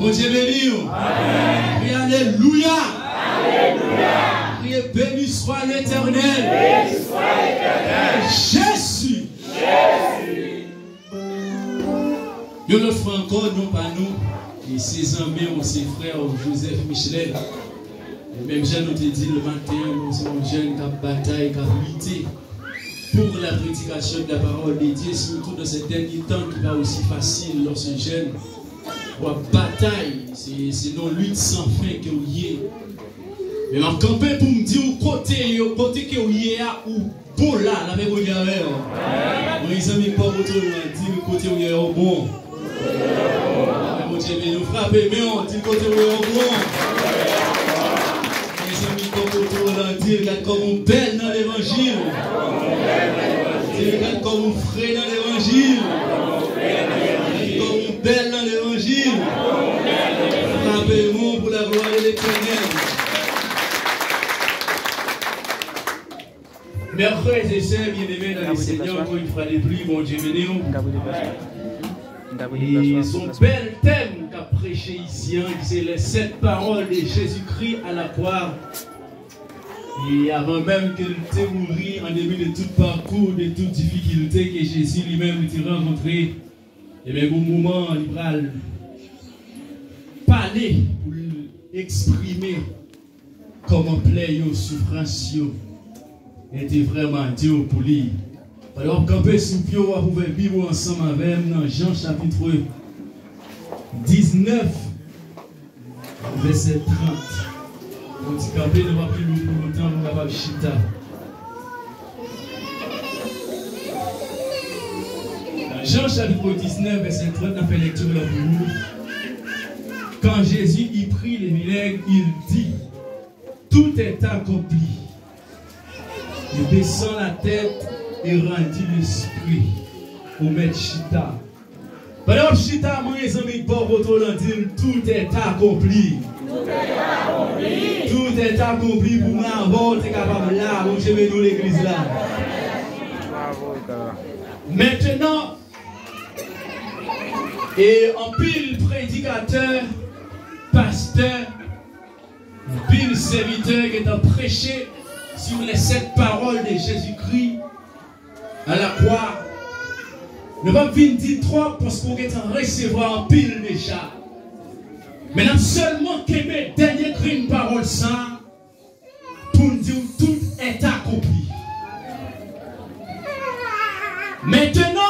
Bon Dieu béni. Amen. Criez alléluia. Alléluia. Criez béni soit l'Éternel. Béni soit l'Éternel. Jésus. Jésus. Nous le ferons encore, non pas nous, et ses amis, ses frères, Joseph Michelet. Même Jean nous te dit le matin, nous sommes jeunes qui ont bataille, qui ont lutté pour la prédication de la parole de Dieu, surtout dans ces derniers temps qui n'est pas aussi facile lorsque jeune. Pour la bataille, c'est nos luttes sans fin que vous y êtes. Mais en campagne pour me dire côté que vous y êtes, ou bon là, la même vous y avez. Mes amis, pas votre dire côté où il y a au bon. Mon Dieu, nous frapper, mais on dit côté où il y a au bon. Regarde comme on belle dans l'évangile. Regarde comme on frais dans l'évangile. Regarde comme on belle dans l'évangile. Frappez-moi pour la gloire de l'Éternel. Mes frères et sœurs bien-aimés dans le Seigneur, encore une fois de plus, mon Dieu béni. Et son bel thème qu'a prêché ici, c'est les 7 paroles de Jésus-Christ à la croix. Et avant même qu'il t'ait mouru en début de tout parcours, de toute difficulté que Jésus lui-même t'a rencontré, et bien au moment il va parler pour exprimer comment plaît aux souffrances était vraiment Dieu pour lui. Alors camper sous pied, vous pouvez vivre ensemble avec nous dans Jean chapitre 19, verset 30. On dit camper ne va plus longtemps, on va chita. Dans Jean chapitre 19, verset 30, on fait lecture là pour nous. Quand Jésus y prit les vinaigres, il dit, tout est accompli. Il descend la tête et rendit l'esprit au maître chita. Pendant chita, moi les amis, pour votre dire, tout est accompli. Tout est accompli pour moi, vous êtes capable là, vous avez nous l'église là. Maintenant, et en pile prédicateur, pasteur, en pile serviteur qui est en prêché sur les 7 paroles de Jésus-Christ à la croix. Ne pas venir dire trop parce qu'on est en recevoir en pile déjà. Maintenant seulement qu'aimer dernier une parole ça pour nous dire tout est accompli. Maintenant,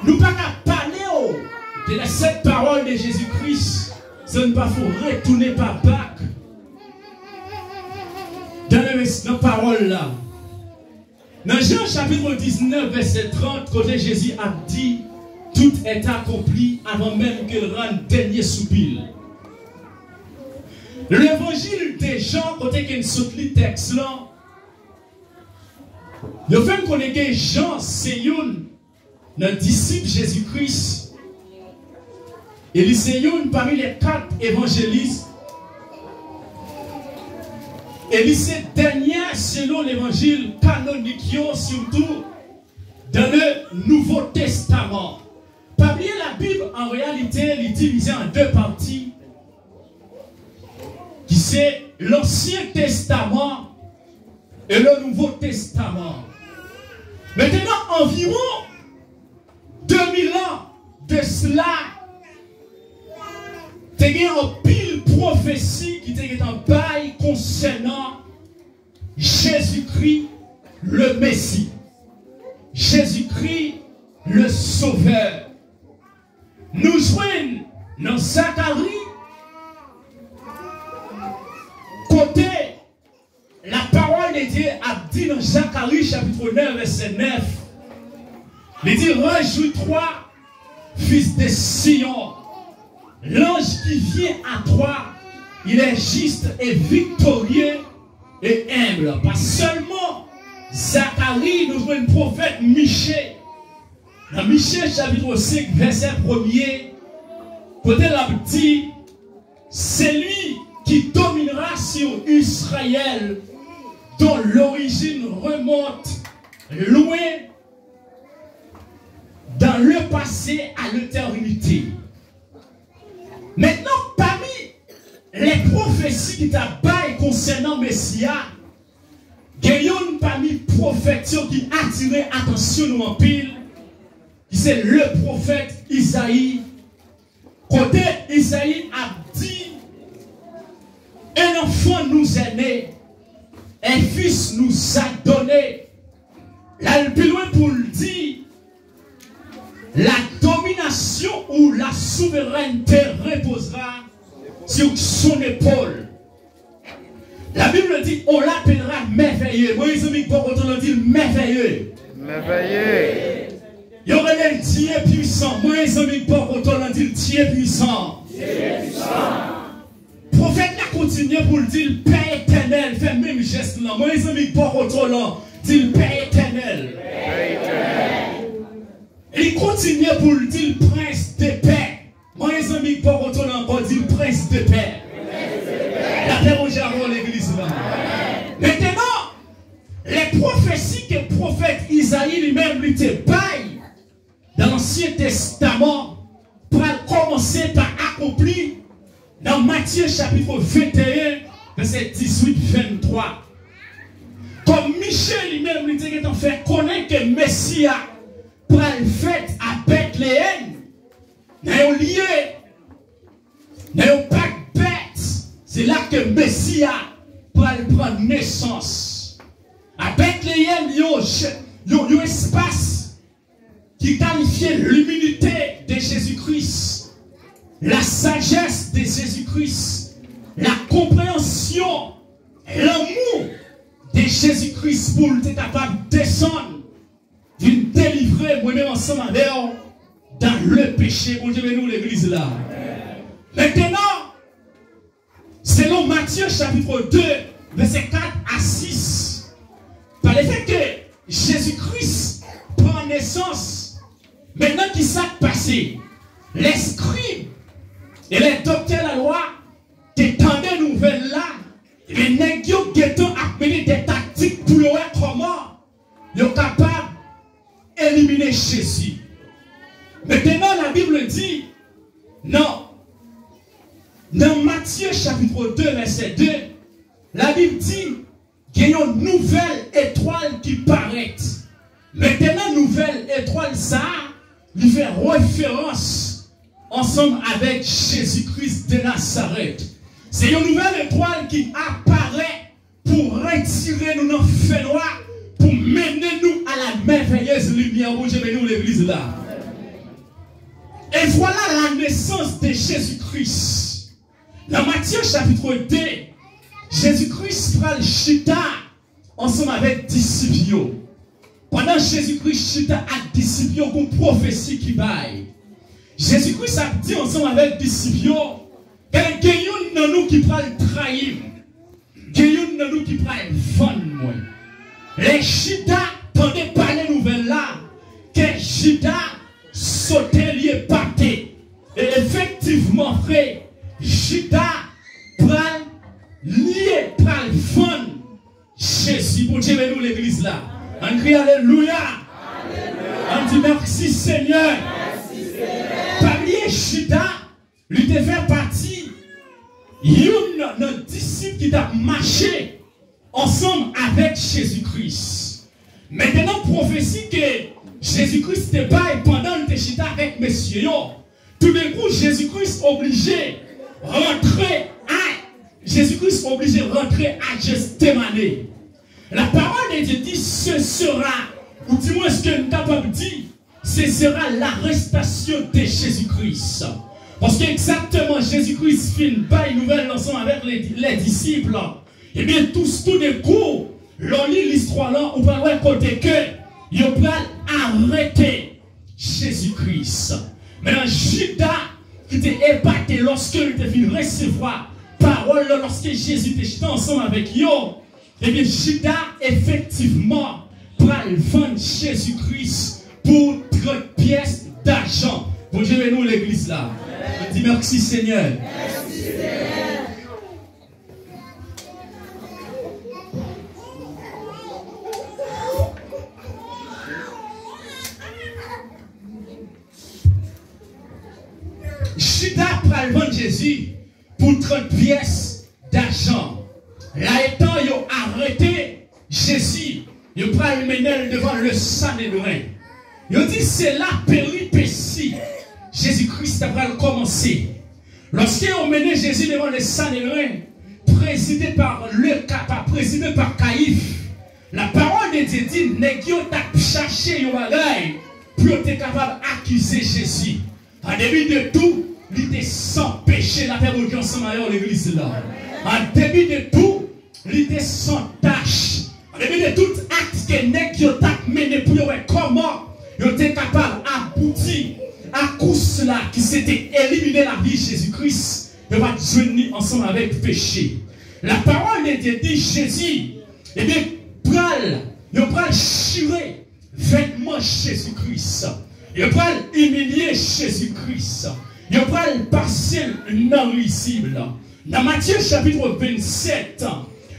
nous ne pouvons pas parler de la 7 paroles de Jésus-Christ. Ce n'est pas faut retourner par bac dans la parole là. Dans Jean chapitre 19, verset 30, côté Jésus a dit, tout est accompli avant même qu'il rende dernier soupir. L'évangile de Jean, côté qu'il saute le texte là, le fait qu'on ait Jean, c'est un disciple Jésus-Christ. Et il c'est parmi les 4 évangélistes. Et il c'est dernier selon l'évangile canonique, surtout dans le Nouveau Testament. Parmi la Bible, en réalité, elle est divisée en 2 parties. Qui c'est l'Ancien Testament et le Nouveau Testament. Maintenant, environ 2000 ans de cela, il y a une pile prophétie qui était en bail concernant Jésus-Christ le Messie. Jésus-Christ le Sauveur. Nous joignons dans Zacharie, côté la parole de Dieu a dit dans Zacharie chapitre 9 verset 9, il dit, réjouis-toi, fils de Sion. L'ange qui vient à toi, il est juste et victorieux et humble. Pas seulement Zacharie, nous avons un prophète Michée. Dans Michée chapitre 5 verset 1er, côté la dit, c'est lui qui dominera sur Israël, dont l'origine remonte loin dans le passé à l'éternité. Maintenant, parmi les prophéties qui t'a baillé concernant Messia, il y a parmi les prophètes qui attirent attention nous en pile. C'est le prophète Isaïe. Côté Isaïe a dit, un enfant nous est né, un fils nous a donné. Là, le plus loin pour le dire, la domination ou la souveraineté reposera sur son épaule. La Bible dit, on l'appellera merveilleux. Moi, les amis, pour on dit merveilleux. Merveilleux. Il y aurait un Dieu puissant. Moi, les amis, pour on dit Dieu puissant. Prophète a continué pour le dire Père éternel. Fait même geste là. Moi, les amis, pour on dit Père éternel. Il continue pour le dire prince de paix. Moi, les amis, pour on encore dit prince de paix. La terre au jargon l'église là. Maintenant, les prophéties que le prophète Isaïe lui-même lui était bail dans l'Ancien Testament pour commencer par accomplir dans Matthieu chapitre 21, verset 18-23. Comme Michel lui-même lui était en fait connaître que Messia pour le fait à Bethléem, dans un lieu, dans un bac bête, c'est là que Messia pour prendre naissance. À Bethléem, il y a un espace qui qualifiait l'humilité de Jésus-Christ, la sagesse de Jésus-Christ, la compréhension, l'amour de Jésus-Christ pour être capable de descendre, d'une délivrer moi-même ensemble avec dans le péché. Bon Dieu, nous l'église là. Maintenant, selon Matthieu chapitre 2, verset 4 à 6, par le fait que Jésus-Christ prend naissance, maintenant qui s'est passé, les scribes et les docteurs de la loi t'étendaient nouvelles là, et les négociateurs guettons appelés des tactiques pour voir comment ils sont capables d'éliminer Jésus. Maintenant, la Bible dit, non, dans Matthieu chapitre 2, verset 2, la Bible dit qu'il y a une nouvelle étoile qui paraît. Maintenant, nouvelle étoile, ça, lui fait référence ensemble avec Jésus-Christ de Nazareth. C'est une nouvelle étoile qui apparaît pour retirer nous dans le fait noir, pour mener nous à la merveilleuse lumière où je vais nous l'église là. Et voilà la naissance de Jésus-Christ. Dans Matthieu chapitre 2, Jésus-Christ prend le chita ensemble avec disciples. Pendant Jésus-Christ chita avec disciples, une prophétie qui baille. Jésus-Christ a dit ensemble avec disciples, qu'il y a un de nous qui prend le trahir, qu'il y a un de nous qui prend le vendre. Les chita tendaient par les nouvelles là, que chita sautait lié pâté. Et effectivement, frère, chita prend lié par le vendre Jésus. Pour Dieu, nous l'église là. On crie Alléluia. On dit merci Seigneur. Parmi les chita, lui devait partie, il y a un disciple qui a marché ensemble avec Jésus-Christ. Maintenant, prophétie que Jésus-Christ était pas pendant le chita avec messieurs. Tout d'un coup, Jésus-Christ obligé rentrer à Gethsémani. La parole de Dieu dit ce sera, ou dis-moi ce que nous sommes capables de dire, ce sera l'arrestation de Jésus-Christ. Parce qu'exactement, Jésus-Christ fait une baille nouvelle ensemble avec les disciples. Et bien, tout d'un coup, l'on lit l'histoire là, on va voir côté que, ils ont arrêter Jésus-Christ. Maintenant, Judas, qui était épaté lorsque il était venu recevoir parole, lorsque Jésus était ensemble avec eux, et bien, Judas, effectivement, va vendre Jésus-Christ pour 30 pièces d'argent. Bon Dieu, nous l'église là. On dit merci Seigneur. Merci Seigneur. Judas pral vendre Jésus pour 30 pièces d'argent. Là étant, ils ont arrêté Jésus. Ils pral mener devant le Sanhédrin. Ils ont dit c'est la péripétie. Jésus-Christ a commencé. Lorsqu'ils ont mené Jésus devant le Sanhédrin, présidé par Caïphe, la parole de Dieu dit nèg yo t'a cherché yon bagay pour être capable d'accuser Jésus. En début de tout, il était sans péché, la paix de ensemble à l'église là. En début de tout, il était sans tâche. En début de tout acte que nèg yo t'a mené pour voir comment il était capable d'aboutir à cause là qui s'était éliminé la vie de Jésus-Christ, il va joindre ensemble avec péché. La parole de Dieu dit Jésus, eh bien, il pral chirer vêtement Jésus-Christ. Il pral humilier Jésus-Christ. Il pral passer non risible. Dans Matthieu chapitre 27,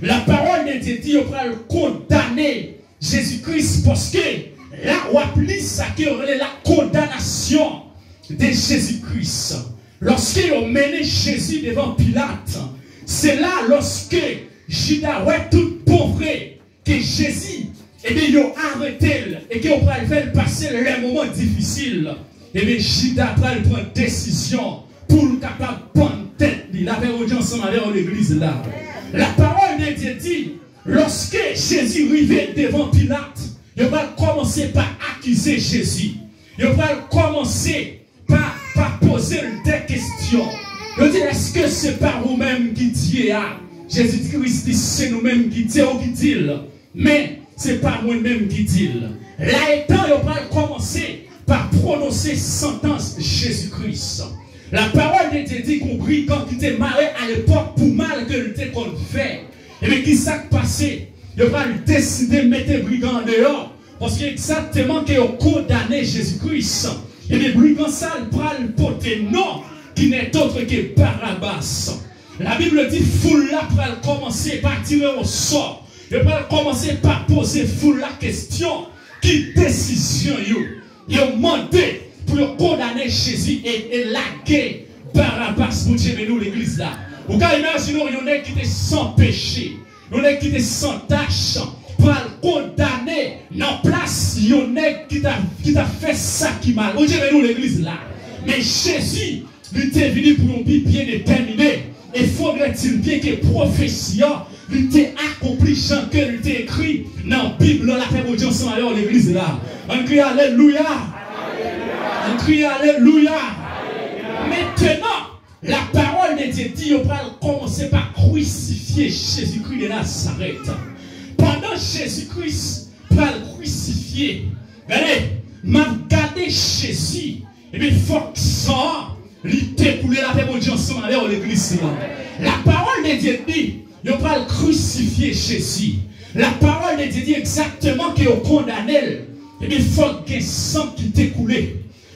la parole de Dieu dit il pral condamner Jésus-Christ parce que là, on appelle ça qui est la condamnation de Jésus-Christ. Lorsqu'ils ont mené Jésus devant Pilate, c'est là lorsque Judas ouais tout pauvre que Jésus et bien ils ont arrêté et qu'ils ont fait passer les moments difficiles. Et bien Judas prend une décision pour le capable de prendre tête. Il avait audience ensemble avec l'église là. La parole de Dieu dit lorsque Jésus arrivait devant Pilate, il va commencer par accuser Jésus. Il va commencer par poser des questions. Je dis, est-ce que c'est pas vous-même qui dites, Jésus-Christ dit, c'est nous-mêmes qui disons, qui dit, mais c'est pas moi-même qui dit. Là étant, il va commencer par prononcer sentence Jésus-Christ. La parole de Dieu dit qu'on brigand qui était marié à l'époque pour mal que le qu'on fait. Et bien, qui s'est passé? Il va décider de mettre brigand dehors. Parce qu'exactement qu'il a condamné Jésus-Christ. Et les brigands sales prennent le poté non qui n'est autre que Barabbas. La Bible dit foule là pour commencer par tirer au sort. Et pour commencer par poser foule la question qui décision ils ont demandé pour condamner Jésus et laguer Barabbas pour tirer nous l'église là. Vous pouvez imaginer il y en a qui étaient sans péché, il y en a qui étaient sans tâche. Pour condamner dans place, il y en a qui t'a fait ça qui mal. Vous avez nous l'église là. Mais Jésus, il était venu pour un but bien déterminé. Et faudrait-il bien que prophétie, il était accompli, Jean que il était écrit dans la Bible, la paix de Dieu ensemble à l'église là. On crie Alléluia. On crie Alléluia. Maintenant, la parole de Dieu dit, on va commencer par crucifier Jésus-Christ de Nazareth. Pendant Jésus-Christ va le crucifier, regardez, m'a regardé Jésus, et bien il faut que ça, il découle la paix de Dieu ensemble à l'église. La parole de Dieu dit, il va le crucifier Jésus. La parole de Dieu dit exactement qu'il a condamné, et bien il faut que sang qui découle.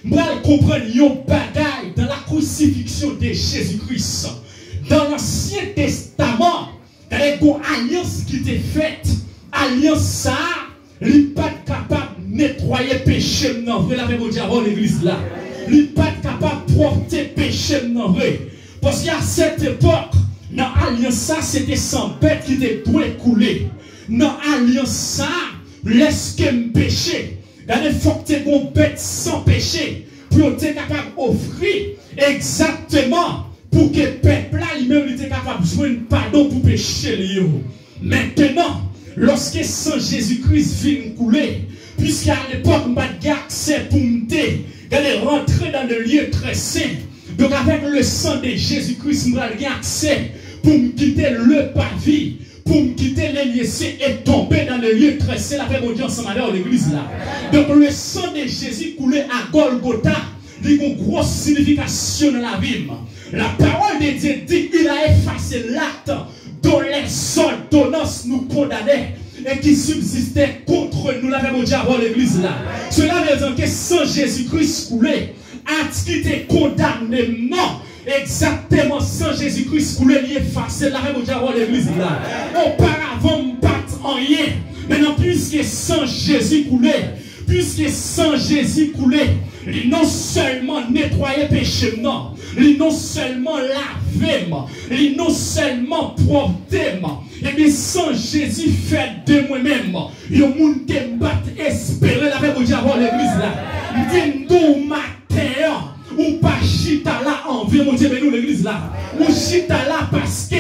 Moi, je comprends une bagaille dans la crucifixion de Jésus-Christ. Dans l'Ancien Testament, il y a une alliance qui était faite. Alliance ça, il n'est pas capable de nettoyer le péché. Non, vous l'avez dit avant l'église là. Il n'est pas capable de porter le péché. Non, parce qu'à cette époque, dans l'alliance ça, c'était sans bête qui était doué couler. Dans l'alliance ça, laisse que me péché. Il faut que tu aies une bête sans péché pour être capable d'offrir exactement pour que le peuple là lui-même était capable de jouer un pardon pour pécher. Maintenant, lorsque sang Jésus-Christ vient couler, puisqu'à l'époque, on n'a pas accès pour monter, d'aller rentrer dans le lieu très saint. Donc avec le sang de Jésus-Christ, on n'a pas accès pour me quitter le parvis, pour me quitter les lieux saints et tomber dans le lieu très saint, avec mon Dieu ensemble à l'église là. Donc le sang de Jésus coulé à Golgotha, il a une grosse signification dans la Bible. La parole de Dieu dit qu'il a effacé l'acte dont les ordonnances nous condamnaient et qui subsistaient contre nous, la même diable à l'église là. Cela veut dire que sans Jésus-Christ coulé, a qui était condamné, non. Exactement, sans Jésus-Christ coulé, il est effacé, la même diable à l'église là. Auparavant, on ne bat en rien. Maintenant, puisque sans Jésus coulé, puisque sans Jésus coulé, il non seulement nettoyé péché, non. il non seulement lavé, il non seulement porté, et bien sans Jésus fait de moi-même, il y a un monde qui bat espérer la paix pour Dieu avoir l'église là. Il dit nous matin, ou pas chita là envie, mon Dieu, mais nous l'église là. Ou chita là parce que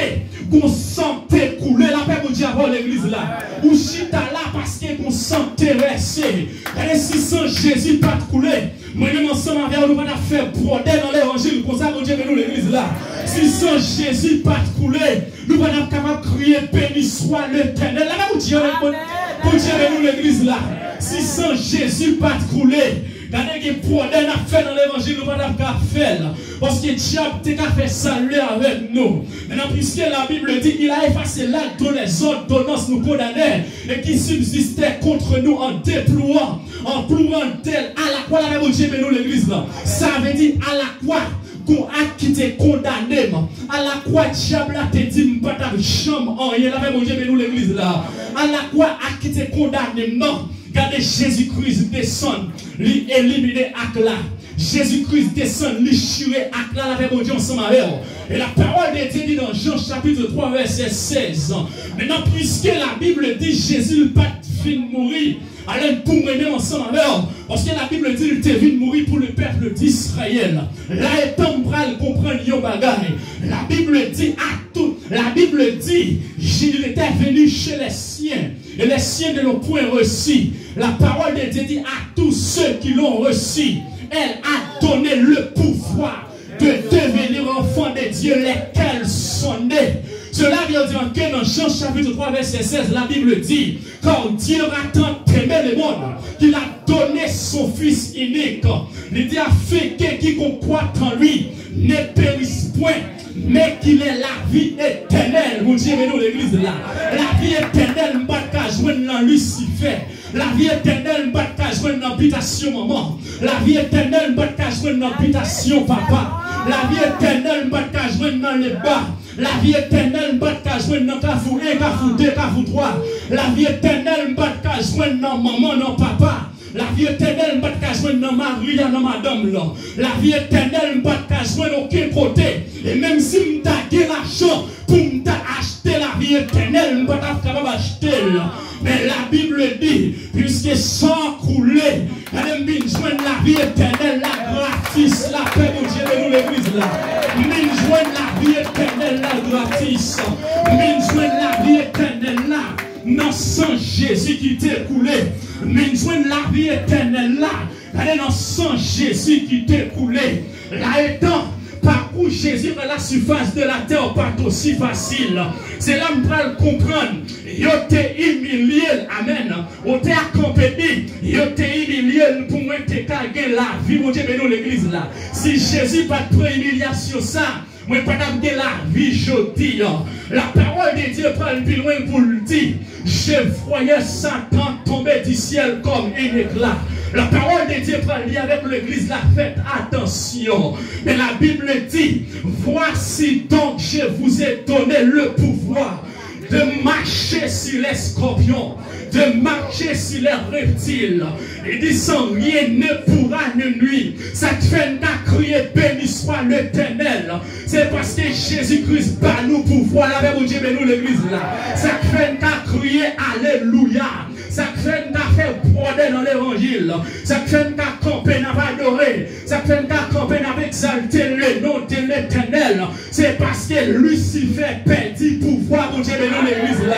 qu'on sentait couler la paix pour Dieu avoir l'église là. Ou chita là parce que qu'on s'intéressait. Et si sans Jésus pas de couler, moi-même ensemble avec nous pas faire broder dans l'évangile comme ça, mon Dieu, mais nous l'église là. Si sans Jésus pas de couler, nous pas capable de crier béni soit l'Éternel. Là, mon Dieu, mais nous l'église là. Si sans Jésus pas de couler, regardez que pour a fait dans l'évangile, nous ne pouvons pas faire. Parce que Dieu a fait saluer avec nous. Maintenant, puisque la Bible dit qu'il a effacé l'acte dont les ordonnances nous condamnaient et qui subsistait contre nous en déplouant, en pleurant tel à la croix, la Dieu, mais nous l'église là. Ça veut dire à la croix. Qu'on a quitté condamné, à la croix, diable a te dit, pas ta chambre en rien, la même Dieu, mais nous l'église là. À la croix, a quitté condamné, non. Regardez Jésus-Christ descend, lui éliminer acte là. Jésus-Christ descend, lui chiré acte là, la même Dieu ensemble avec. Et la parole de Dieu dit dans Jean chapitre 3, verset 16. Maintenant, puisque la Bible dit Jésus ne pas fin mourir, alors pour mener ensemble avec. Parce que la Bible dit qu'il était venu mourir pour le peuple d'Israël. Là étant bral comprendre yon bagay. La Bible dit à tout. La Bible dit il était venu chez les siens. Et les siens ne l'ont point reçu. La parole de Dieu dit à tous ceux qui l'ont reçu. Elle a donné le pouvoir de devenir enfants de Dieu, lesquels sont nés. Cela vient dire que dans Jean chapitre 3 verset 16, la Bible dit, quand Dieu a tant aimé le monde, qu'il a donné son Fils unique. Il dit, afin que quiconque croit en lui ne périsse point, mais qu'il ait la vie éternelle. Mon Dieu, mais nous l'église là. La vie éternelle, pas qu'à jouer dans Lucifer. La vie éternelle, pas qu'à jouer dans l'habitation maman. La vie éternelle, pas qu'à jouer dans l'habitation papa. La vie éternelle, pas qu'à jouer dans les bas. La vie éternelle, pas qu'à jouer dans Kafou 1, Kafou 2, Kafou 3. La vie éternelle, pas qu'à jouer dans maman, dans papa. La vie éternelle, pas qu'à jouer dans Marie, dans madame là. La vie éternelle, pas qu'à jouer d'aucun côté. Et même si je t'ai l'argent pour acheter la vie éternelle, je ne peux pas capable d'acheter. Mais la Bible dit, puisque sans couler, elle me joindre la vie éternelle, la gratis, la paix de Dieu de nous l'église là. Me joindre la vie éternelle, la gratis. Me joindre la vie éternelle là. Non, sans Jésus qui t'est coulé. Me joindre la vie éternelle là. Elle est dans sans Jésus qui t'est coulé. Là étant, parcours Jésus à la surface de la terre pas aussi facile. C'est là que nous allons comprendre. Yo te humilié, amen. Yo te accompagné, yo te humilié pour moi te gagner la vie. Mon Dieu, mais nous l'église là. Si Jésus pas de humiliation ça, moi pas de la vie jeudi. La parole de Dieu prend plus loin pour le dire. Je voyais Satan tomber du ciel comme un éclat. La parole de Dieu prend lié avec l'église là. Faites attention. Mais la Bible dit, voici donc je vous ai donné le pouvoir de marcher sur les scorpions, de marcher sur les reptiles. Il dit sans rien ne pourra ne nuire. Ça te fait crier béni soit l'Éternel. C'est parce que Jésus-Christ bat nous pouvoir là avec Dieu, mais nous l'église là. Ça te fait crier alléluia. Ça te fait faire broder dans l'évangile. Ça te fait camper dans adorer. Ça te fait camper dans exalter le nom de l'Éternel. C'est parce que Lucifer perdit pouvoir pour Dieu, mais nous l'église là.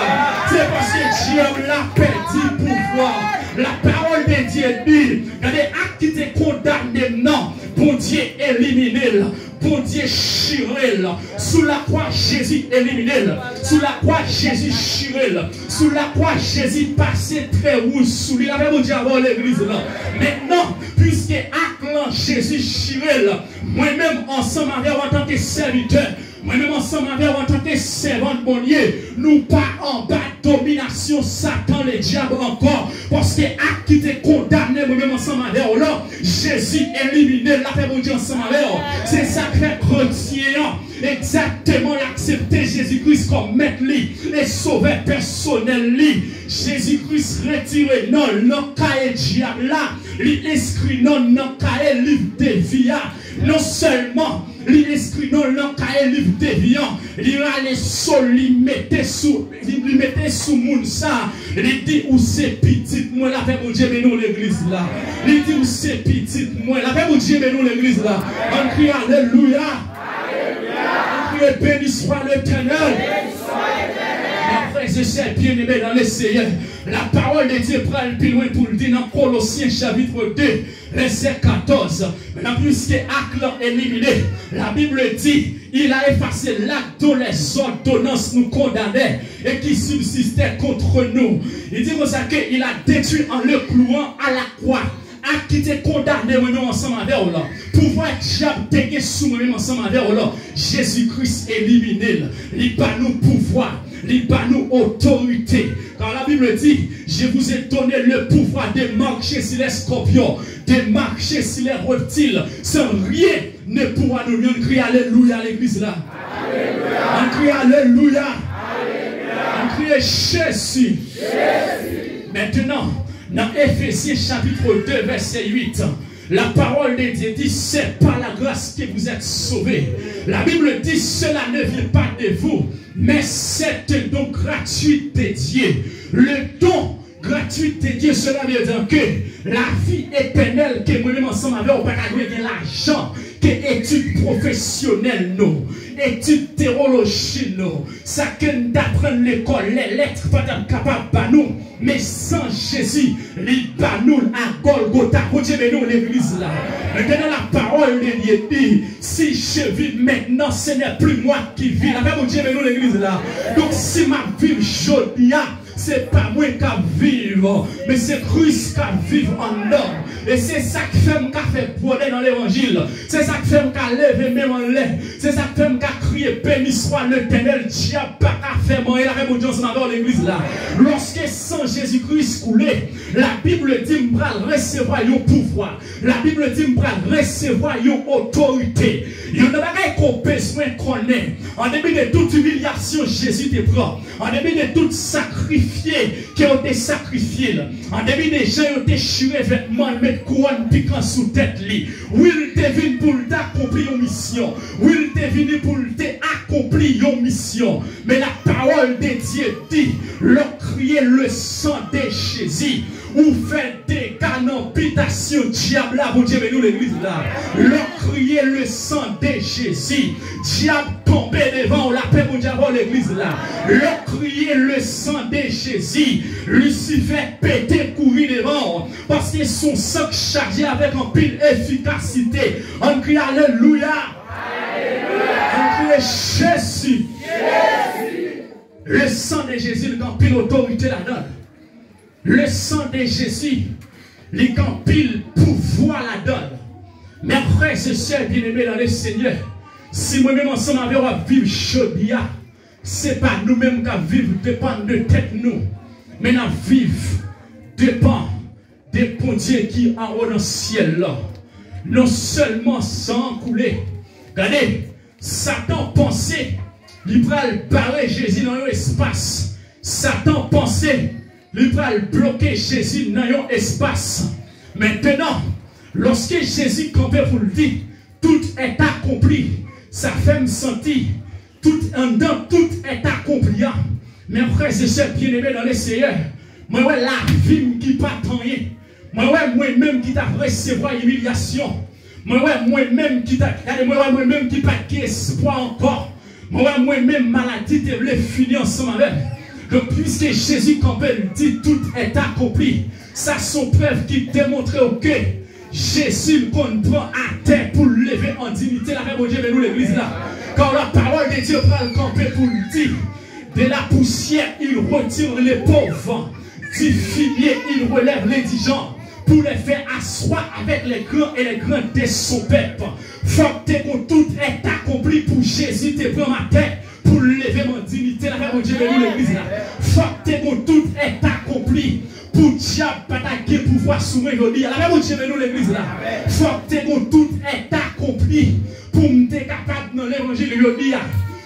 C'est parce que Dieu l'a perdu pouvoir. La parole de Dieu dit, regardez, acte qui te condamné, non, pour Dieu éliminer, pour Dieu chirer, sous la croix Jésus éliminé, sous la croix Jésus chirer, sous la croix Jésus passé très rouge, sous lui, la même Dieu avant l'église là. Maintenant, puisque acte Jésus chirer, moi-même ensemble avec en tant que serviteur, moi-même ensemble avec en tant que servant de bon Dieu, nous pas en bas de domination, Satan, le diable encore. Parce que acte qui te condamné, moi-même ensemble avec là, Jésus éliminé, la paix de Dieu ensemble avec. C'est ça que fait chrétien. Exactement l'accepter Jésus-Christ comme maître et sauveur personnel. Jésus-Christ retiré non, non, cahier diable là, l'inscrit non, non, cahier livre de vie. Non seulement il inscrit dans l'encaille livre déviant, il a les sols, il mettait sous moun ça, il dit où c'est petit, moi la paix mon Dieu, mais nous l'église là. Il dit où c'est petit, moi la paix mon Dieu, mais nous l'église là. On crie alléluia. On crie béni soit l'Éternel. Après, je sais bien aimé dans les Seigneurs. La parole de Dieu prend le plus loin pour le dire dans Colossiens chapitre 2, verset 14. Maintenant, puisque acte l'a éliminé, la Bible dit, il a effacé l'acte dont les ordonnances nous condamnaient et qui subsistait contre nous. Il dit comme ça qu'il a détruit en le clouant à la croix. À qui t'es condamné moi-même ensemble avec là. Pouvoir diable t'es sous moi-même ensemble avec là. Jésus-Christ éliminé. Il pas nous pouvoir. Il pas nous autorité. Quand la Bible dit, je vous ai donné le pouvoir de marcher sur les scorpions, de marcher sur les reptiles, sans rien ne pourra nous dire. On crie alléluia à l'église là. Alléluia. On crie alléluia. Alléluia. On crie Jésus. Maintenant, dans Éphésiens chapitre 2, verset 8, la parole de Dieu dit, c'est par la grâce que vous êtes sauvés. La Bible dit, cela ne vient pas de vous, mais c'est un don gratuit de Dieu. Le don gratuit de Dieu, cela veut dire que la vie éternelle que nous-mêmes ensemble avec, on ne peut pas gagner l'argent, que études professionnelles, nous, études théologiques, nous, ça que nous apprenons l'école, les lettres, pas capables de nous, mais sans Jésus, les nous à Golgotha, mais nous l'église là. Maintenant la parole de Dieu dit, si je vis maintenant, ce n'est plus moi qui vis. La parole de Dieu, mais nous l'église là. Donc si ma vie aujourd'hui, c'est pas moi qui vivre, mais c'est Christ qui vit en homme. Et c'est ça qui fait prôner dans l'évangile. C'est ça qui fait lever même en l'air. C'est ça qui fait crier béni soit l'Éternel. Diable pas qu'à faire manger la même audience dans l'église là. Lorsque sans Jésus-Christ coulé, la Bible dit m'bral recevoir un pouvoir. La Bible dit m'bral recevoir une autorité. Il y a des qu'on besoin qu'on ait. En début de toute humiliation, Jésus te prend. En début de tout sacrifié qui ont été sacrifiés. En début de gens qui ont été chirés vêtements, mettre couronne piquant sous tête. Oui, il est venu pour t'accomplir une mission. Oui, il est venu pour t'accomplir une mission. Mais la parole de Dieu dit, leur crier le sang de Jésus. Ou fait des canopitations, diable là, vous Dieu, mais nous l'église là. Leur crier le sang de Jésus. Diable tombé devant la paix, vous diable l'église là. Leur crier le sang de Jésus. Lucifer pété courir devant. Parce que son sang chargé avec un pile efficacité. On crie alléluia. On crie Jésus. Le sang de Jésus, il a pile autorité là-dedans. Le sang de Jésus, il a pile pouvoir là-dedans. Mais frères et sœurs bien-aimés dans le Seigneur, si nous-mêmes ensemble avec vivre Chodia, ce n'est pas nous-mêmes qui vivons dépend de tête nous, mais nous vivons dépend des bons dieux qui en haut dans le ciel là. Non seulement sans couler. Regardez, Satan pensait, il va barrer Jésus dans l'espace. Satan pensait, il va bloquer Jésus dans l'espace. Maintenant, lorsque Jésus campait pour le dire, tout est accompli. Ça fait me sentir, tout en dedans, tout est accompli. Mes frères et sœurs bien-aimés dans les Seigneur, moi, la vie qui pas tant rien. Moi-même qui t'a recevoir humiliation. Moi-même qui t'a moi-même qui pas espoir encore. Moi-même maladie te voulait finir ensemble avec. Donc puisque Jésus campait dit tout est accompli. Ça sont preuves qui démontrent que Jésus qu'on prend à terre pour le lever en dignité. La même Dieu, mais nous l'église là. Quand la parole de Dieu prend le camper pour le dire, de la poussière il retire les pauvres. Du filier il relève les indigents. Pour les faire asseoir avec les grands et les grands de son peuple. Faut que tout est accompli pour Jésus te prend ma tête pour lever mon dignité. La même Dieu, mais nous l'église là. Faut que tout est accompli pour diable pataquer pouvoir soumettre aujourd'hui. La même Dieu, mais nous l'église là. Faut que tout est accompli pour me capable dans l'évangile aujourd'hui.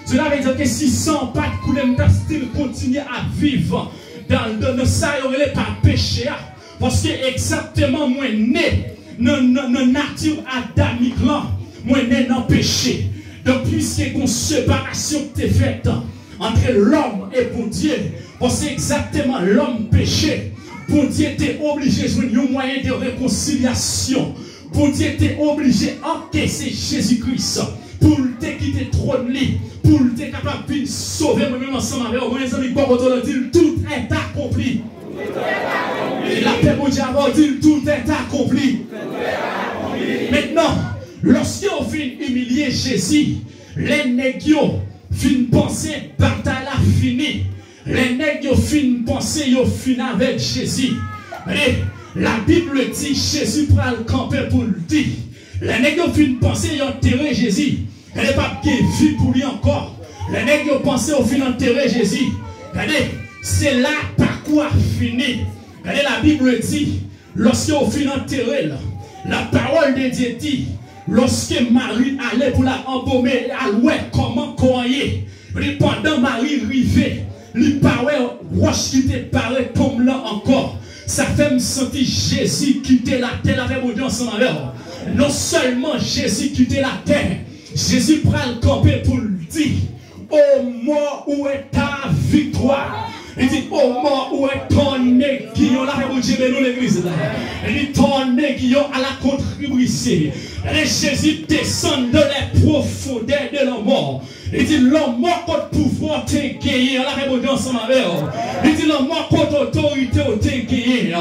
Cela veut dire que si sans pas de couler, style continue à vivre dans ça, il n'y aurait pas péché. Parce que exactement moi né dans nature adamique là. moi né dans le péché. Donc, puisque une séparation qui est faite entre l'homme et bon Dieu, parce que c'est exactement l'homme péché, bon Dieu était obligé de jouer un moyen de réconciliation. Bon Dieu était obligé d'encaisser Jésus-Christ pour te quitter le trône, pour te capable de sauver moi-même ensemble avec vous. Mes amis, tout est accompli. Et la paix pour Dieu dit tout est accompli. Maintenant, lorsque on fin humilier Jésus, les nègres fin penser bataille a fini. Les nègres fin penser yo fin avec Jésus. Et la Bible dit Jésus prend le camper pour le dire. Les nègres fin penser yo enterrer Jésus. Elle n'est pas vie pour lui encore. Les nègres pensaient au fin enterrer Jésus. Regardez, c'est là parcours fini. Regardez, la Bible dit, lorsque au fin enterrer, la parole de Dieu dit, lorsque Marie allait pour la embaumer, elle ouais comment croyez. Pendant Marie rivait, il parlait roche qui te paraît comme là encore. Ça fait me sentir Jésus quitter la terre avec mon Dieu ensemble avec. Non seulement Jésus quitter la terre, Jésus prend le camper pour le dire, ô mort, où est ta victoire? Il dit, ô mort, où est ton aiguillon? Là, vous dites, nous l'église là. Il dit, ton aiguillon à la contribution. Et Jésus descend de les profondeurs de la mort. Il dit, l'homme mort contre pouvoir te gagner. Là, vous dites, ensemble avec. Il dit, l'homme mort contre autorité te gagner.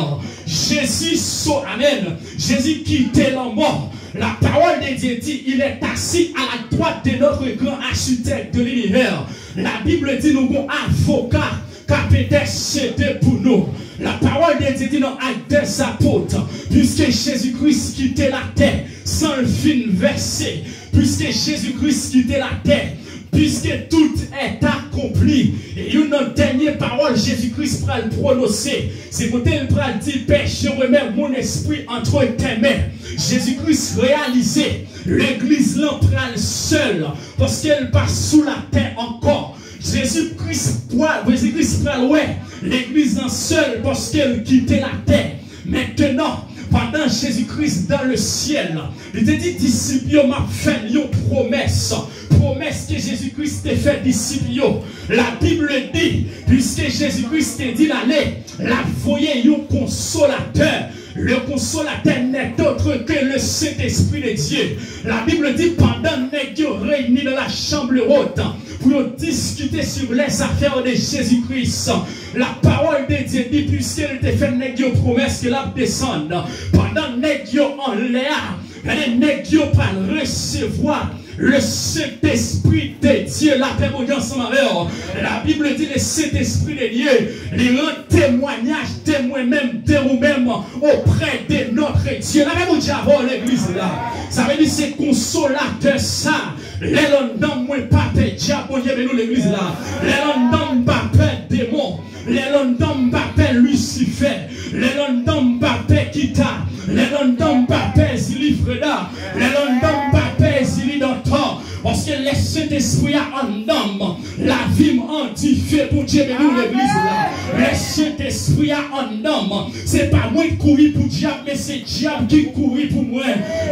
Jésus saut, amen. Jésus quittait la mort. La parole de Dieu dit, il est assis à la droite de notre grand architecte de l'univers. La Bible dit, nous avons un avocat qui a peut-être cédé pour nous. La parole de Dieu dit dans Actes des Apôtres, puisque Jésus-Christ quittait la terre, sans le fin verset, puisque Jésus-Christ quittait la terre, puisque tout est accompli. Et une dernière parole, Jésus-Christ va le prononcer. C'est quand il va dire, Père, je remets mon esprit entre tes mains. Jésus-Christ réalisé, l'église l'emprunte seule, parce qu'elle passe sous la terre encore. Jésus-Christ va ouais, l'église en seule, parce qu'elle quittait la terre. Maintenant, pendant Jésus-Christ dans le ciel, il te dit, disciples, m'a fait une promesse. Promesse que Jésus-Christ t'a fait, disciples. La Bible dit, puisque Jésus-Christ t'a dit d'aller, la voyez un consolateur. Le consolateur n'est autre que le Saint-Esprit de Dieu. La Bible dit, pendant que nous réunis dans la chambre haute, pour discuter sur les affaires de Jésus-Christ, la parole de Dieu dit, puisqu'elle te fait une promesse que la descende, pendant que nous en l'air, les nègres pas recevoir le Saint-Esprit de Dieu, la paix pour ensemble avec. La Bible dit le Saint-Esprit de Dieu, il rend témoignage de moi-même, de vous-même, auprès de notre Dieu. La paix pour Dieu avant l'église là. Ça veut dire c'est consolateur ça. Les Londons, moi, pas de diable, mais nous l'église là. Les Londons, pas de démons. Les Londons, pas de Lucifer. Les Londons, pas de Kita. Les Londons, pas de Zilifreda. Les Londons, pas de Zilidantan. Parce que le Saint-Esprit a un homme. La vie m'a fait pour Dieu, mais nous l'église là. Le Saint-Esprit a un homme. C'est pas moi qui cours pour diable, mais c'est diable qui court pour moi.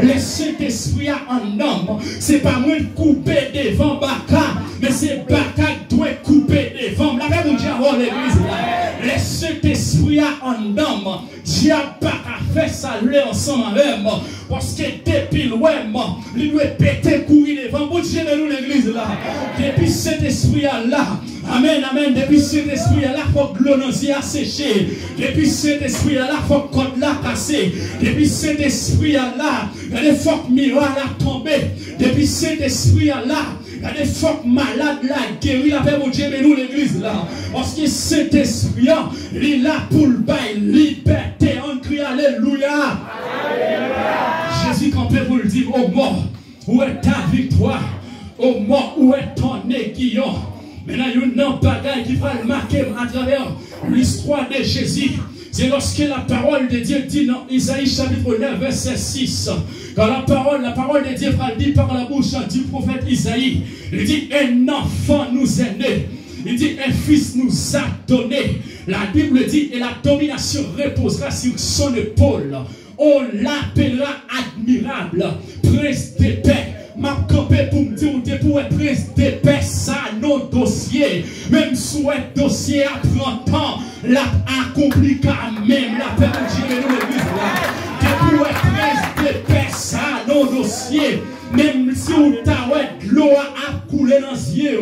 Le Saint-Esprit a un homme. C'est pas moi qui couper devant Baka, mais c'est Baka qui doit couper devant. La même diable à l'église là. Le Saint-Esprit a un homme. Diable pas fait saluer ensemble avec moi. Parce que depuis loin, il doit péter courir devant. Pour Dieu de nous l'église là. Depuis cet esprit là. Amen, amen. Depuis cet esprit là, il faut que l'onosier a séché. Depuis cet esprit là, il faut que côte là cassé. Depuis cet esprit là, il faut que miroir là tombé. Depuis cet esprit là, il y a des fois malades là, guéri la paix pour Dieu, mais nous l'église là. Parce que cet esprit là, il est là pour le bail, liberté, on crie alléluia. Jésus campé pour le dire, oh mort, où est ta victoire? Oh mort, où est ton aiguillon? Maintenant, il y a une bagaille qui va le marquer à travers l'histoire de Jésus. C'est lorsque la parole de Dieu dit dans Isaïe chapitre 9, verset 6, quand la parole de Dieu va dire par la bouche du prophète Isaïe, il dit, un enfant nous est né. Il dit, un fils nous a donné. La Bible dit, et la domination reposera sur son épaule. On l'appellera admirable, prince de paix, ouais, dossier à 30 ans, l'a accompli quand même, la paix de Dieu dans l'église là. Depuis ouais, prince de paix, ça, non dossier. Même si vous avez de l'eau à couler dans les yeux,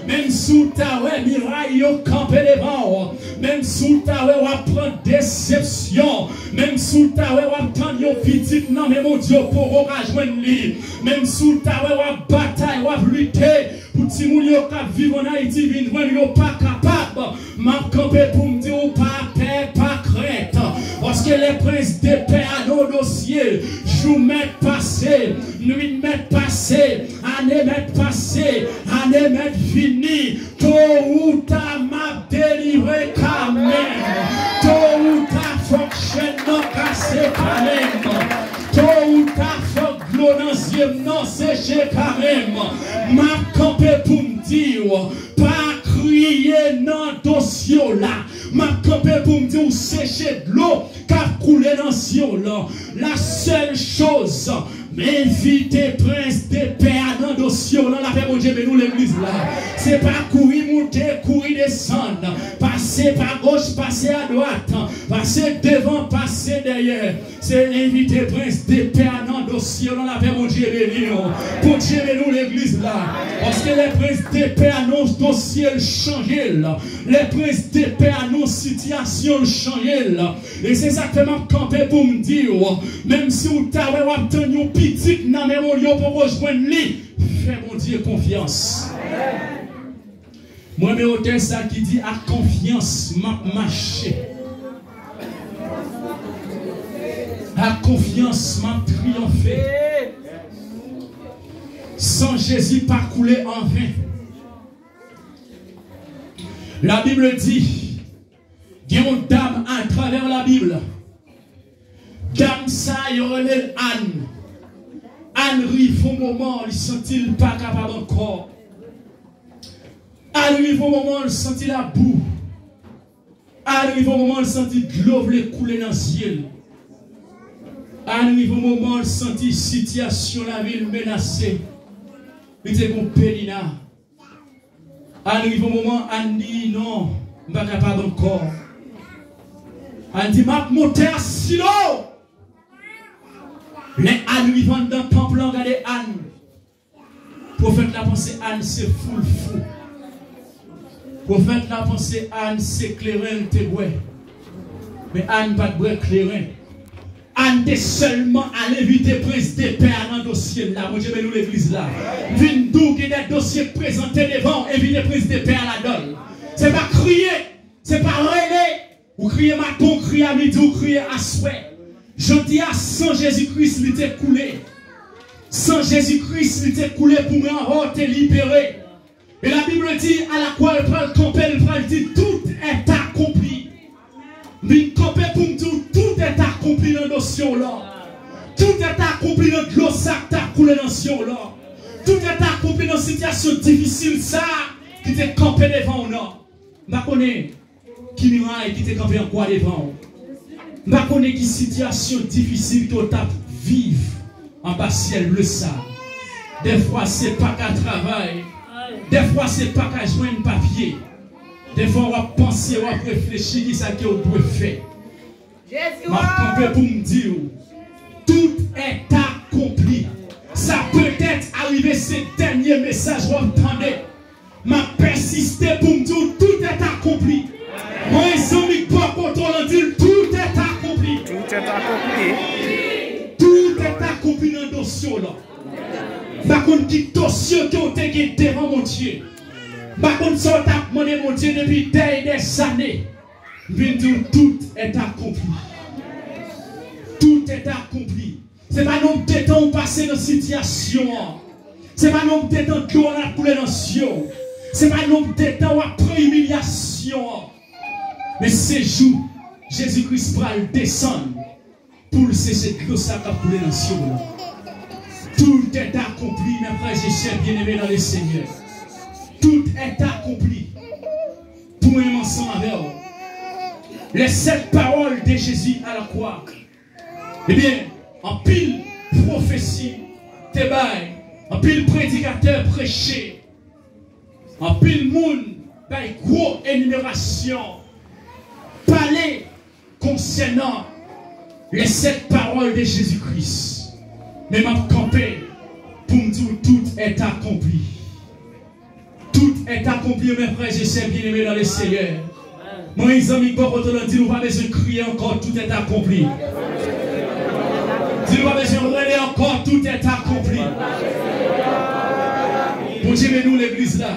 même si vous avez miraille à camper devant, même si vous avez à prendre déception, même si vous avez à prendre une petite non, mais mon Dieu, pour rejoindre lui, même si vous avez à bataille, à lutter, pour que les gens qui vivent en Haïti ne sont pas capables, je camper pour me dire pas paix, pas crainte, parce que les princes de paix à nos dossiers, jour mettent passé, nuit mettent passé, année mettent passé, année mettent fini, tôt ou tard m'a délivré quand même, tôt ou tard fonctionne non cassé quand même, tôt ou tard faut glonansier non séché quand même, m'a campé pour me dire, pas crier dans dossier là, m'a campé pour me dire sécher de l'eau qui a coulé dans le là. La seule chose, m'inviter prince de paix dans le dossier là, la paix mon Dieu, mais nous l'église là, c'est pas courir monter, courir descendre, passer par gauche, passer à droite, passer devant, passer derrière, c'est inviter prince de paix dans le dossier là, la paix mon Dieu, pour Dieu, mais nous l'église là, parce que les princes de paix annoncent dossier changé là, les princes de paix annoncent situation changé là, et c'est exactement campé pour me dire, même si vous avez obtenu un petit dans mes mots pour rejoindre lui, fais mon Dieu confiance. Moi, mais autant ça qui dit à confiance, m'a marché. À confiance, m'a triomphé. Sans Jésus pas couler en vain. La Bible dit, il y a une dame à travers la Bible. Dame ça, il relève Anne. Anne arrive au moment, il ne sentit pas capable encore. Anne arrive au moment, il sentit la boue. Anne arrive au moment, il sentit de l'eau couler dans le ciel. Anne arrive au moment, il sentit la situation de la ville menacée. Il était comme Pélina. Anne arrive au moment, Anne dit non, je ne suis pas capable encore. Anne dit, je vais monter à Silo. Les Anne vivant dans le temple, regardez Anne. Prophète la pensée Anne, c'est fou. Prophète la pensée Anne, c'est clairin, t'es ouais. Mais Anne pas de vrai clairin. Anne est seulement à l'inviter prince de paix dans le dossier là. Moi, je vais nous l'église là. Vine d'où qui des dossiers présentés devant, inviter prince de paix à la donne. C'est pas crier, c'est pas rêver. Ou crier matin, crier à midi, ou crier à souhait. Je dis à sans Jésus-Christ, il était coulé. Sans Jésus-Christ, il était coulé pour me rendre libéré. Et la Bible dit, à la croix, elle prend le camper, elle dit, tout est accompli. Mais camper pour me dire, tout est accompli dans le dossier là. Tout est accompli dans le glossaire qui a coulé dans le dossier là. Tout est accompli dans une situation difficile, ça, qui était campé devant nous. Je ne connais pas qui miraille qui était campé en quoi devant. Je ne connais pas qui situation difficile que tu vivre en bas ciel bleu ça. Des fois, ce n'est pas qu'à travail. Des fois, ce n'est pas qu'à joindre papier. Des fois, on va penser, on va réfléchir qui ça que on doit faire. Je vais pour me dire, tout est accompli. Ça peut être arrivé ce dernier message, vous entendez. M'a persisté pour me dire, tout est accompli. Moi, ils ont mis pas contrôle, dit, tout est accompli. Tout est accompli. Tout est accompli dans le dossier là. Par contre, qui dossier qui ont été devant mon Dieu. Par contre, ça t'a demandé mon Dieu depuis des années. Je veux dire, tout est accompli. Tout est accompli. Ce n'est pas non de temps où passer dans la situation. Ce n'est pas non de temps où on a coulé dans le ciel. Ce n'est pas non de temps où on a pris humiliation. Mais ces jours, Jésus-Christ va descendre pour le cesser de l'eau ça qui a coulé dans le ciel. Tout est accompli, mes frères et sœurs bien-aimés dans le Seigneur. Tout est accompli. Pour un ensemble avec vous. Les 7 paroles de Jésus à la croix. Eh bien, en pile prophétie, en pile prédicateur prêché, en pile monde par une grosse énumération, parler concernant les 7 paroles de Jésus-Christ. Mais m'a campé pour me dire tout est accompli. Tout est accompli, mes frères et sœurs bien-aimés dans le Seigneur. Mon ami, quand on dit, nous pas besoin de crier encore, tout est accompli. Dis-nous pas besoin de relayer encore, tout est accompli. Pour dire, nous l'église là.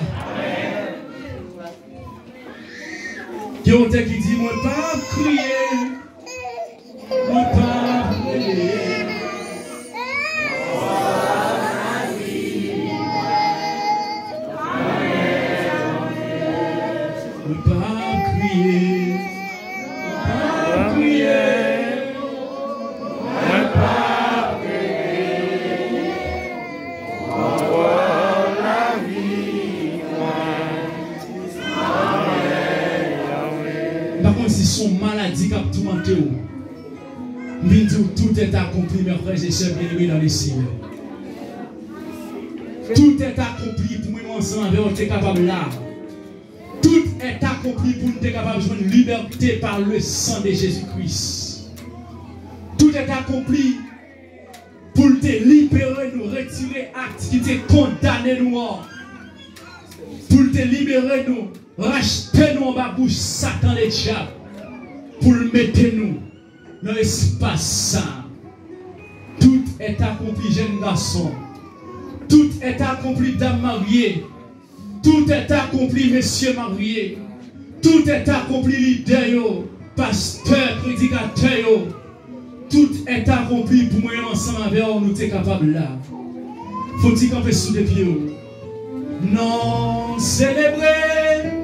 Il y a un qui dit, moi pas crier, moi pas crier. Maladie qui a tout manqué. Tout est accompli, mes frères et sœurs bien-aimés dans les cieux. Tout est accompli pour nous ensemble, on est capable là. Tout est accompli pour nous être capable de jouer une liberté par le sang de Jésus-Christ. Tout est accompli pour te libérer, nous retirer actes qui te condamné nous. Pour te libérer, nous racheter nous en bas bouche Satan les diables. Pour le mettre nous dans l'espace saint. Tout est accompli, jeune garçon. Tout est accompli, dame mariée. Tout est accompli, messieurs mariés. Tout est accompli, leader, pasteur, prédicateur. Tout est accompli pour moi ensemble avec nous, nous sommes capables là. Faut-il camper sous les pieds? Non, célébrer.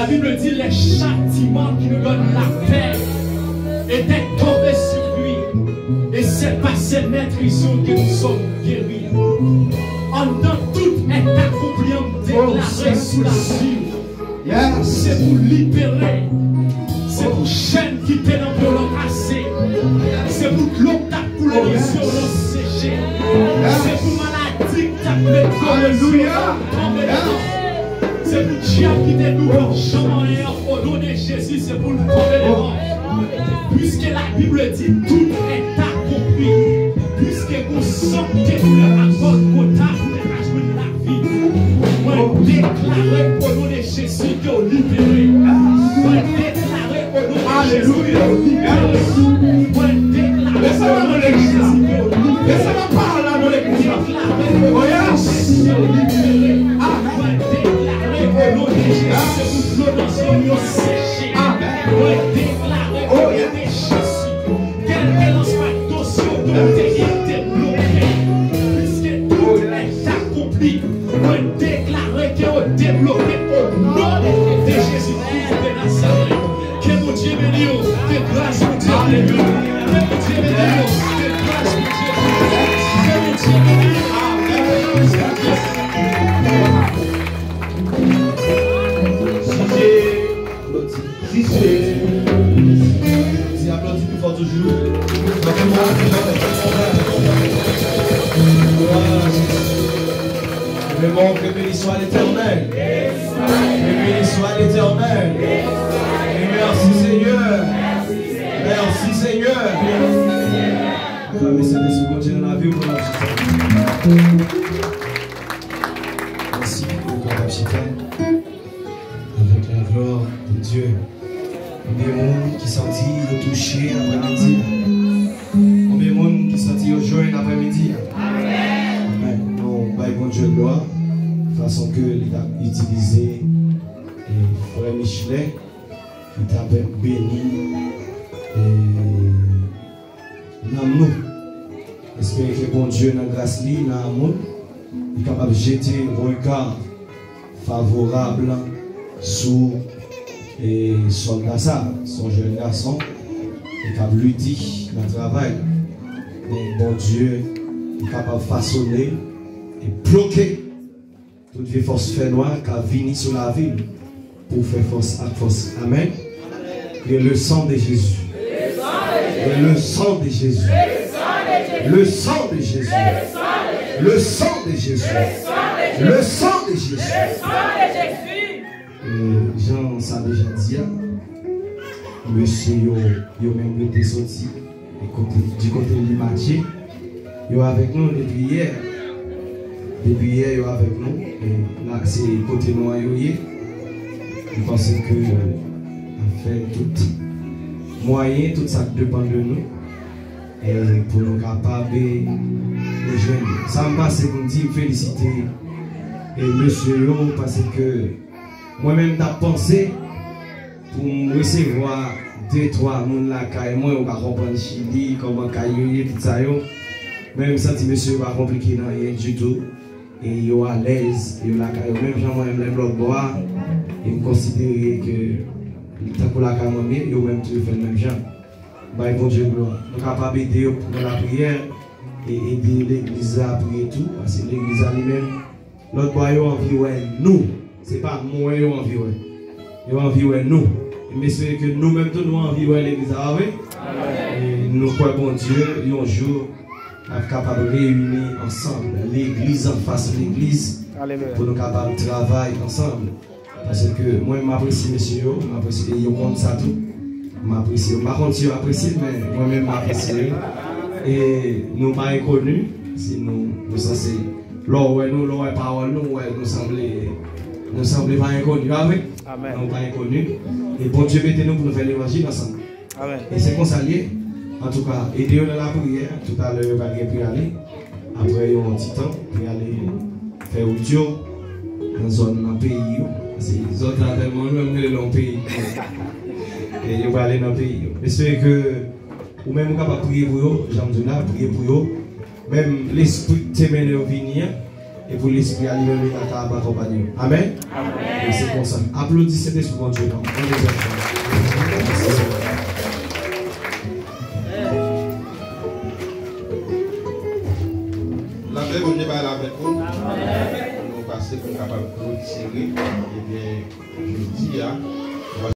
La Bible dit les châtiments qui nous donnent la paix étaient tombés sur lui. Et c'est par ses maîtrisions que nous sommes guéris. En dans tout est accompli, déclaré sous la vie. C'est pour libérer. C'est pour chaîne qui t'est dans le cassé. C'est pour l'eau qui t'a coulé les yeux l'ont séché. C'est pour maladie qui t'a fait tomber dedans. C'est pour diable qui t'est nouveau champ et au nom de Jésus, c'est pour le tomber dedans. Puisque la Bible dit tout est accompli. Puisque vous sentez le accord potable pour les rajouter de la vie. Moi, déclarer au nom de Jésus que vous libérez. Moi, déclarer au nom de Jésus que vous libérez. Moi, déclarer au nom de Jésus que vous libérez. Déclarer au nom de Jésus que vous libérez. Moi, déclarer au nom de Jésus que vous flotons séché. Moi, déclarer au nom de Jésus quel mélange pas dossier de été bloqué. Puisque tout est accompli. Moi, déclarer que vous débloquez au nom de Jésus-Christ de Nazareth. Que mon Dieu bénisse, que grâce mon Dieu bénisse. Que mon Dieu bénisse, que grâce mon Dieu bénisse. Que mon Dieu bénisse. Si applaudis plus fort toujours. Mais bon, que béni soit l'Éternel. Que béni soit l'Éternel. Et merci Seigneur. Merci Seigneur. Mais c'est des secondes dans la vie pour la merci pour la avec la gloire de Dieu. Combien de monde qui sentit le toucher après-midi? Combien de monde qui sentit le joint après-midi? Amen. Nous, bon Dieu gloire, de façon que il a utilisé frère Michelet, qui t'a béni dans nous. Espérons que bon Dieu, dans la grâce, dans l'amour, il est capable de jeter un regard favorable sur et soldat ça, son jeune garçon, est capable de lui dire dans le travail. Mais bon Dieu est capable de façonner et bloquer toutes les forces fait noires qui viennent sur la ville pour faire force à force. Amen. Et le sang de Jésus. Et le sang de Jésus. Le sang de Jésus. Le sang de Jésus. Le sang de Jésus. Jean, ça a déjà dit, monsieur, il a même été sorti du côté de Mathieu. Il est avec nous depuis hier. Depuis hier, il est avec nous. Et là, c'est côté noir. Je pense que on fait tout moyen, tout ça dépend de nous. Et pour nous capables de joindre. Ça me passe pour me dire féliciter et monsieur, parce que moi-même, j'ai pensé pour me recevoir 2-3 personnes là, moi, on va comprendre Chili, comment cailler, tout ça. Même si monsieur va compliqué dans rien du tout, et il est à l'aise, il est là, même si moi-même, les blocs bois, et me considérer que tant que la caille, il est même tout fait le même genre. Bah, bon Dieu, gloire. Nous sommes capables d'aider pour la prière et aider l'église à prier tout, parce que l'église elle-même, l'autre bois, il a envie de nous. Ce n'est pas moi qui ai envie, il a envie de nous. Mais c'est que nous-mêmes, nous avons envie de l'église. Ah oui? Et nous croyons, bon Dieu, un jour, être capable de réunir ensemble l'église en face de l'église pour nous capables de travailler ensemble. Parce que moi, je m'apprécie, monsieur, je m'apprécie, et je compte ça tout. Je m'apprécie, je m'apprécie, mais moi-même, je m'apprécie. Et nous ne sommes pas connus, si nous sommes censés. L'eau, nous, l'eau est parole, nous semblons pas inconnus. Amen. Nous pas inconnus. Et bon Dieu, mettez-nous pour nous faire l'évangile ensemble. Amen. Et c'est qu'on s'allie. En tout cas, aidez-nous dans la prière. Tout à l'heure, on va aller. Après, il y a un petit temps pour aller faire audio dans une zone dans le pays. Parce que les autres, là, tellement même dans le pays. Et on va aller dans le pays. J'espère que ou même on capable de prier pour eux. J'aime dire là, prier pour eux. Même l'esprit te mène au venir. et pour l'esprit à lui-même qui va accompagner. Amen. Et c'est comme ça. Applaudissez Saint-Esprit, bon Dieu. La paix, on est avec vous. Nous passons pour capable de tirer. Et bien, je dis,